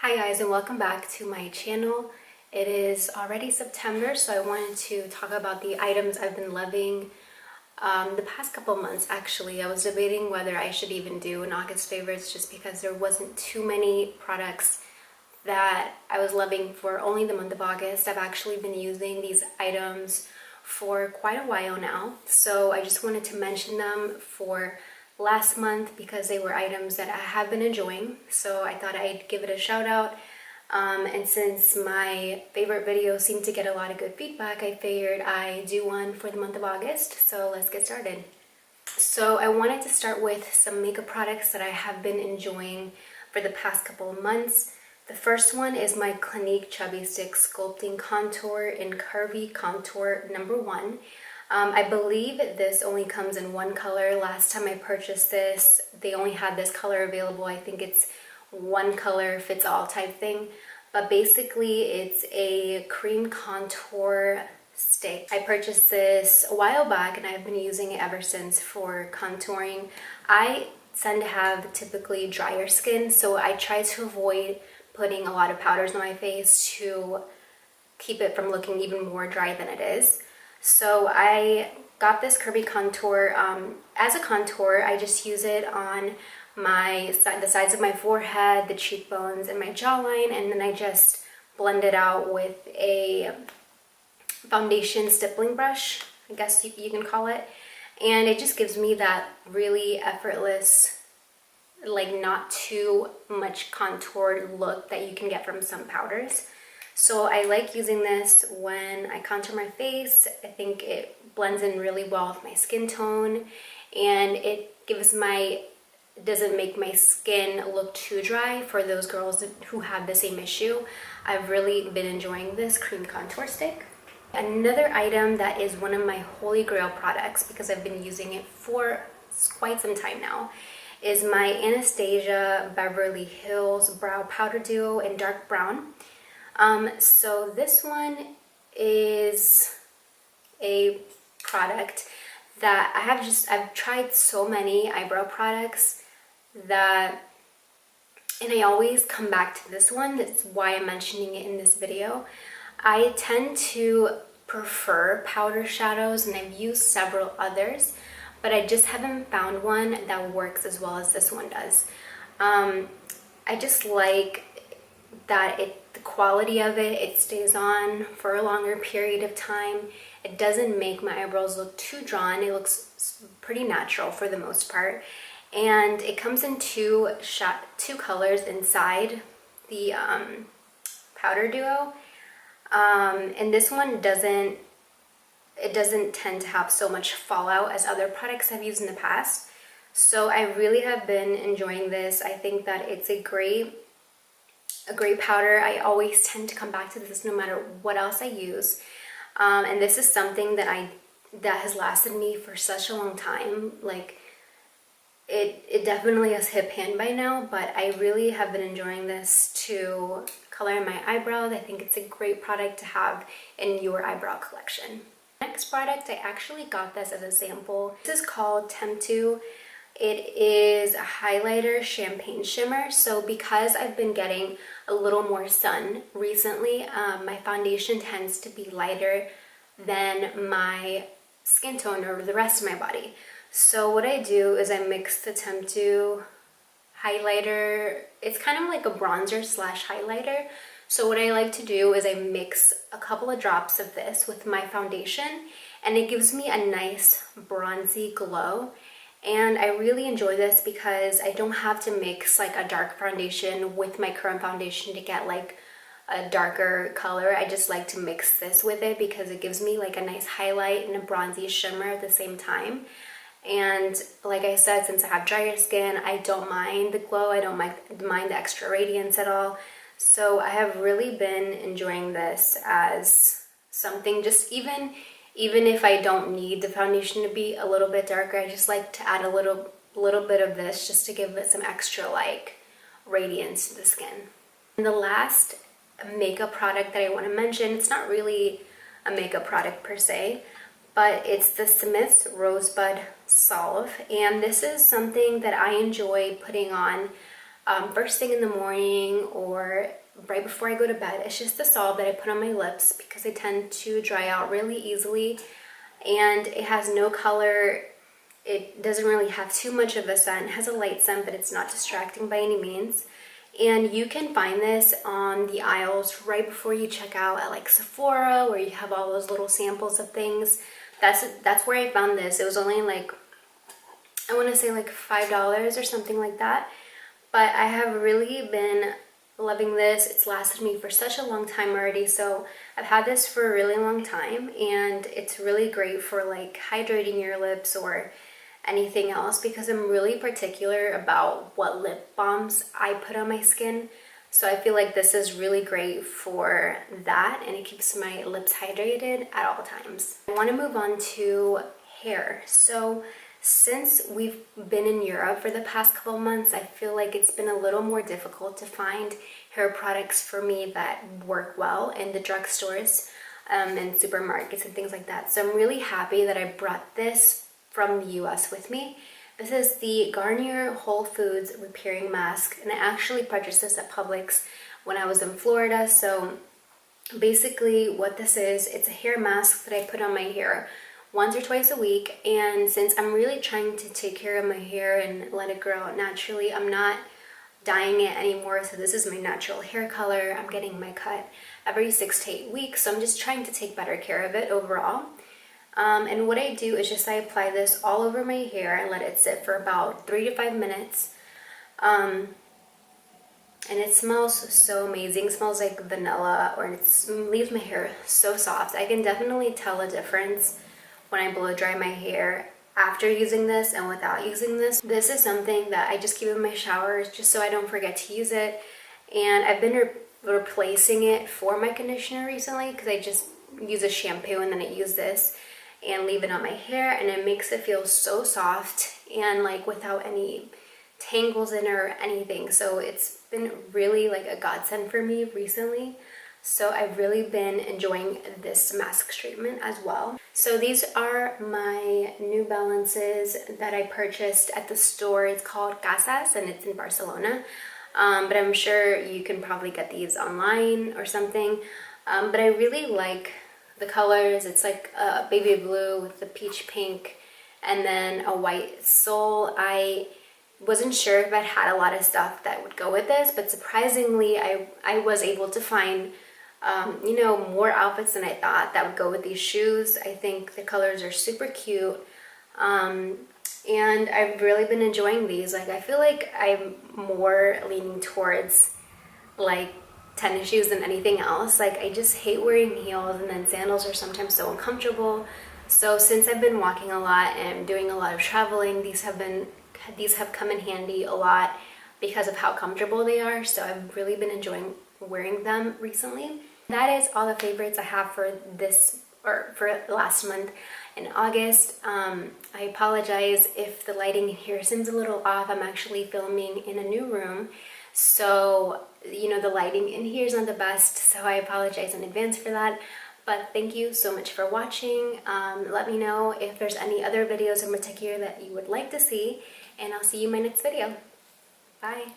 Hi guys, and welcome back to my channel. It is already September, so I wanted to talk about the items I've been loving the past couple months. Actually, I was debating whether I should even do an August favorites just because there wasn't too many products that I was loving for only the month of August. I've actually been using these items for quite a while now, so I just wanted to mention them for last month because they were items that I have been enjoying, so I thought I'd give it a shout out. And since my favorite videos seem to get a lot of good feedback, I figured I'd do one for the month of August, so let's get started. So I wanted to start with some makeup products that I have been enjoying for the past couple of months. The first one is my Clinique Chubby Stick Sculpting Contour in Curvy Contour number 1. I believe this only comes in one color. Last time I purchased this, they only had this color available. I think it's one color fits all type thing. But basically, it's a cream contour stick. I purchased this a while back and I've been using it ever since for contouring. I tend to have typically drier skin, so I try to avoid putting a lot of powders on my face to keep it from looking even more dry than it is. So I got this curvy contour as a contour. I just use it on the sides of my forehead, the cheekbones, and my jawline, and then I just blend it out with a foundation stippling brush, I guess you can call it, and it just gives me that really effortless, like not too much contoured look that you can get from some powders. So I like using this when I contour my face. I think it blends in really well with my skin tone, and it doesn't make my skin look too dry for those girls who have the same issue. I've really been enjoying this cream contour stick. Another item that is one of my holy grail products, because I've been using it for quite some time now, is my Anastasia Beverly Hills Brow Powder Duo in dark brown. So this one is a product that I've tried so many eyebrow products and I always come back to this one. That's why I'm mentioning it in this video. I tend to prefer powder shadows, and I've used several others, but I just haven't found one that works as well as this one does. I just like that the quality of it stays on for a longer period of time. It doesn't make my eyebrows look too drawn. It looks pretty natural for the most part. And it comes in two colors inside the powder duo. And this one doesn't tend to have so much fallout as other products I've used in the past. So I really have been enjoying this. I think that it's a great powder. I always tend to come back to this no matter what else I use. And this is something that has lasted me for such a long time. Like, it definitely has hit pan by now, but I really have been enjoying this to color in my eyebrows. I think it's a great product to have in your eyebrow collection. Next product, I actually got this as a sample. This is called Temptu. It is a highlighter champagne shimmer. So because I've been getting a little more sun recently, my foundation tends to be lighter than my skin tone or the rest of my body. So what I do is I mix the Temptu highlighter. It's kind of like a bronzer slash highlighter. So what I like to do is I mix a couple of drops of this with my foundation, and it gives me a nice bronzy glow. And I really enjoy this because I don't have to mix like a dark foundation with my current foundation to get like a darker color. I just like to mix this with it because it gives me like a nice highlight and a bronzy shimmer at the same time. And like I said, since I have drier skin, I don't mind the glow. I don't mind the extra radiance at all. So I have really been enjoying this as something, just even if I don't need the foundation to be a little bit darker, I just like to add a little bit of this just to give it some extra like radiance to the skin. And the last makeup product that I want to mention, it's not really a makeup product per se, but it's the Smith's Rosebud Salve, and this is something that I enjoy putting on first thing in the morning or right before I go to bed. It's just the salve that I put on my lips because they tend to dry out really easily, and it has no color. It doesn't really have too much of a scent. It has a light scent, but it's not distracting by any means. And you can find this on the aisles right before you check out at like Sephora, where you have all those little samples of things. That's where I found this. It was only like, I want to say like $5 or something like that. But I have really been loving this. It's lasted me for such a long time already. So I've had this for a really long time, and it's really great for like hydrating your lips or anything else, because I'm really particular about what lip balms I put on my skin. So I feel like this is really great for that, and it keeps my lips hydrated at all times. I want to move on to hair. So since we've been in Europe for the past couple months, I feel like it's been a little more difficult to find hair products for me that work well in the drugstores and supermarkets and things like that. So I'm really happy that I brought this from the US with me. This is the Garnier Whole Foods Repairing Mask, and I actually purchased this at Publix when I was in Florida. So basically what this is, it's a hair mask that I put on my hair once or twice a week, and since I'm really trying to take care of my hair and let it grow out naturally, I'm not dyeing it anymore. So this is my natural hair color. I'm getting my cut every 6 to 8 weeks, so I'm just trying to take better care of it overall. And what I do is just I apply this all over my hair and let it sit for about 3 to 5 minutes. And it smells so amazing. It smells like vanilla, or it leaves my hair so soft. I can definitely tell a difference when I blow dry my hair after using this and without using this. This is something that I just keep in my showers just so I don't forget to use it. And I've been replacing it for my conditioner recently, because I just use a shampoo and then I use this and leave it on my hair, and it makes it feel so soft and like without any tangles in it or anything. So it's been really like a godsend for me recently. So I've really been enjoying this mask treatment as well. So these are my New Balances that I purchased at the store. It's called Casas, and it's in Barcelona. But I'm sure you can probably get these online or something. But I really like the colors. It's like a baby blue with the peach pink and then a white sole. I wasn't sure if I had a lot of stuff that would go with this, but surprisingly I was able to find you know, more outfits than I thought that would go with these shoes. I think the colors are super cute, and I've really been enjoying these. Like, I feel like I'm more leaning towards like tennis shoes than anything else. Like, I just hate wearing heels, and then sandals are sometimes so uncomfortable. So since I've been walking a lot and doing a lot of traveling, these have come in handy a lot because of how comfortable they are. So I've really been enjoying wearing them recently. That is all the favorites I have for this, or for last month in August. I apologize if the lighting here seems a little off. I'm actually filming in a new room, so you know the lighting in here is not the best, so I apologize in advance for that. But thank you so much for watching. Let me know if there's any other videos in particular that you would like to see, and I'll see you in my next video. Bye.